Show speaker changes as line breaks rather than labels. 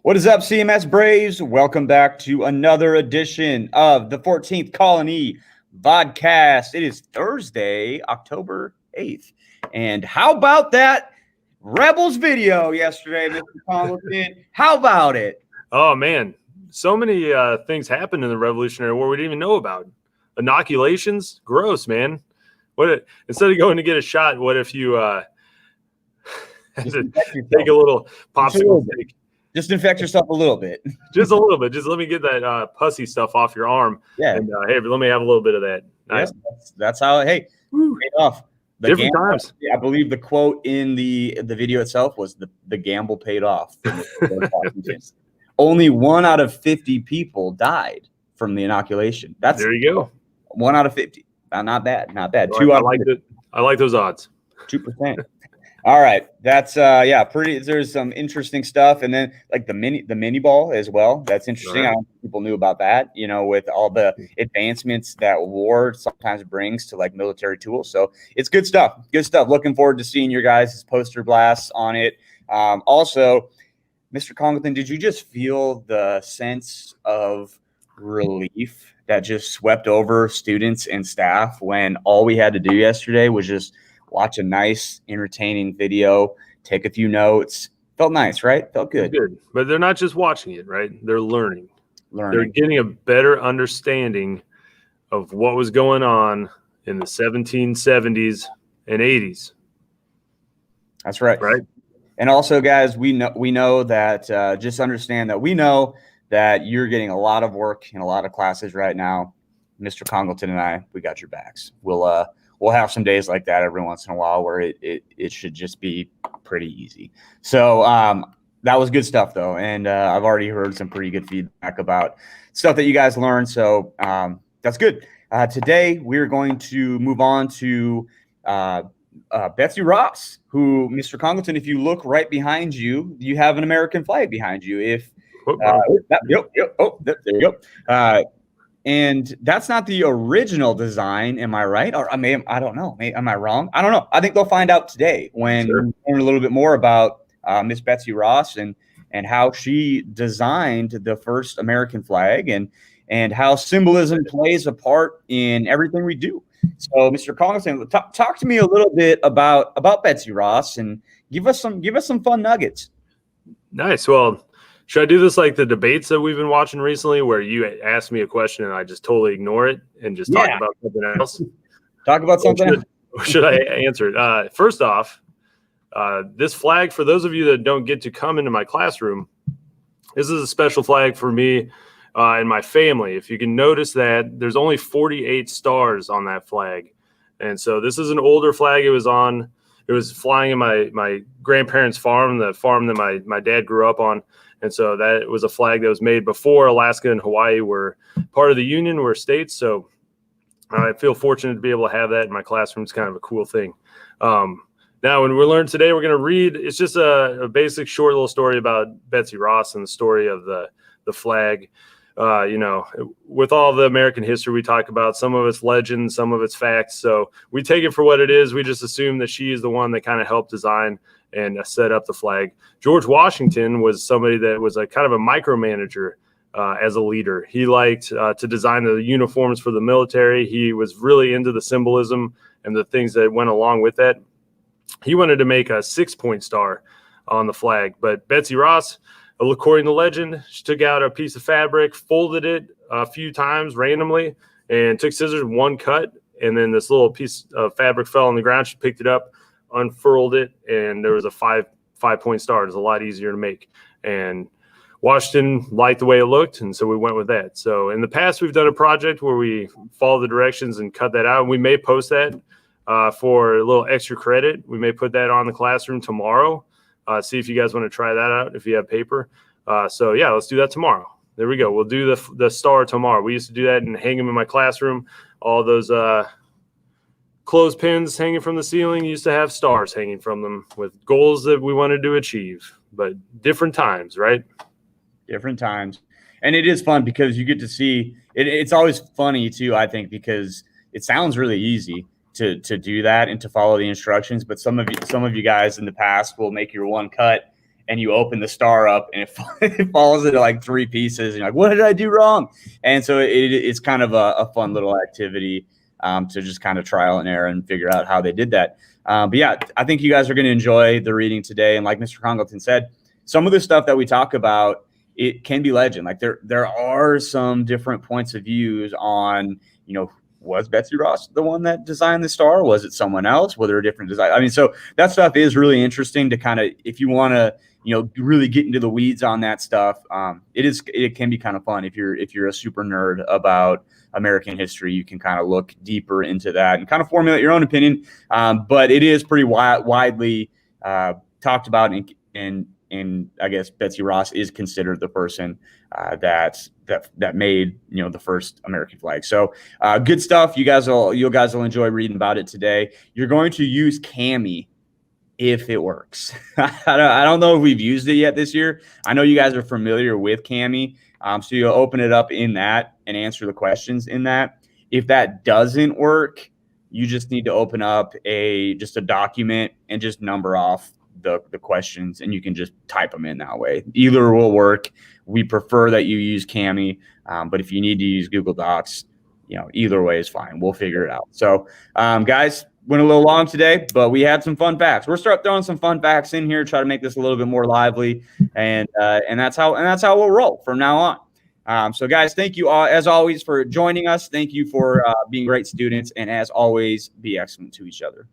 What is up, CMS Braves? Welcome back to another edition of the 14th Colony Vodcast. It is Thursday, October 8th. And how about that Rebels video yesterday, Mr. Congleton? How about it?
Oh, man. So many things happened in the Revolutionary War we didn't even know about. Inoculations? Gross, man. Instead of going to get a shot, what if you had to take a little popsicle stick?
Just infect yourself a little bit.
Just a little bit. Just let me get that pussy stuff off your arm.
Yeah.
And hey, let me have a little bit of that. Nice.
Yeah, that's how, paid off.
Different times.
I believe the quote in the video itself was the gamble paid off. Only 1 out of 50 people died from the inoculation.
There you go.
1 out of 50. Not bad. Not bad.
I like those odds.
2%. All right. That's pretty. There's some interesting stuff. And then like the mini ball as well. That's interesting. Right. I don't think people knew about that, with all the advancements that war sometimes brings to like military tools. So it's good stuff. Good stuff. Looking forward to seeing your guys' poster blasts on it. Also, Mr. Congleton, did you just feel the sense of relief that just swept over students and staff when all we had to do yesterday was just watch a nice, entertaining video, take a few notes? Felt nice, right? Felt good.
Good. But they're not just watching it, right? They're learning. They're getting a better understanding of what was going on in the 1770s and 80s.
That's right.
Right.
And also, guys, we know that just understand that we know that you're getting a lot of work in a lot of classes right now. Mr. Congleton and I, we got your backs. We'll have some days like that every once in a while where it should just be pretty easy. So that was good stuff, though. And I've already heard some pretty good feedback about stuff that you guys learned. So that's good. Today, we're going to move on to Betsy Ross, who, Mr. Congleton, if you look right behind you, you have an American flag behind you. There you go. And that's not the original design, am I right? Or I don't know. Am I wrong? I don't know. I think they'll find out today when we learn a little bit more about Miss Betsy Ross and how she designed the first American flag and how symbolism plays a part in everything we do. So, Mr. Congleton, talk to me a little bit about Betsy Ross and give us some fun nuggets.
Nice. Well, should I do this like the debates that we've been watching recently, where you ask me a question and I just totally ignore it and just talk about something else?
Talk about something.
Or should I answer it? First off, this flag, for those of you that don't get to come into my classroom, this is a special flag for me and my family. If you can notice that there's only 48 stars on that flag. And so this is an older flag. It was flying in my grandparents' farm, the farm that my dad grew up on. And so that was a flag that was made before Alaska and Hawaii were part of the Union, were states. So I feel fortunate to be able to have that in my classroom. It's kind of a cool thing. Now, when we learn today, we're going to read, it's just a basic short little story about Betsy Ross and the story of the flag. With all the American history we talk about, some of it's legend, some of it's facts. So we take it for what it is. We just assume that she is the one that kind of helped design and set up the flag. George Washington was somebody that was a kind of a micromanager as a leader. He liked to design the uniforms for the military. He was really into the symbolism and the things that went along with that. He wanted to make a 6-point star on the flag. But Betsy Ross, according to legend, she took out a piece of fabric, folded it a few times randomly, and took scissors, one cut, and then this little piece of fabric fell on the ground. She picked it up, unfurled it, and there was a five-point star. It was a lot easier to make. And Washington liked the way it looked, and so we went with that. So in the past, we've done a project where we follow the directions and cut that out. We may post that for a little extra credit. We may put that on the classroom tomorrow. See if you guys want to try that out if you have paper. Let's do that tomorrow. There we go. We'll do the star tomorrow. We used to do that and hang them in my classroom. All those clothespins hanging from the ceiling used to have stars hanging from them with goals that we wanted to achieve. But different times, right?
Different times. And it is fun because you get to see it. It's always funny too, I think, because it sounds really easy to do that and to follow the instructions. But some of you guys in the past will make your one cut and you open the star up and it falls into like 3 pieces. And you're like, what did I do wrong? And so it's kind of a fun little activity to just kind of trial and error and figure out how they did that. But yeah, I think you guys are going to enjoy the reading today. And like Mr. Congleton said, some of the stuff that we talk about, it can be legend. Like there are some different points of views on, was Betsy Ross the one that designed the star? Was it someone else? Were there a different design? I mean, so that stuff is really interesting to kind of, if you want to, really get into the weeds on that stuff. It can be kind of fun if you're a super nerd about American history. You can kind of look deeper into that and kind of formulate your own opinion. But it is pretty widely talked about, and I guess Betsy Ross is considered the person that made the first American flag. So good stuff. You guys will enjoy reading about it today. You're going to use Cami if it works. I don't know if we've used it yet this year. I know you guys are familiar with Cami, so you'll open it up in that and answer the questions in that. If that doesn't work, you just need to open up just a document and just number off the questions, and you can just type them in that way. Either will work. We prefer that you use Cami, but if you need to use Google Docs, either way is fine. We'll figure it out. So, guys, went a little long today, but we had some fun facts. We're start throwing some fun facts in here, try to make this a little bit more lively, and that's how we'll roll from now on. So, guys, thank you all as always for joining us. Thank you for being great students, and as always, be excellent to each other.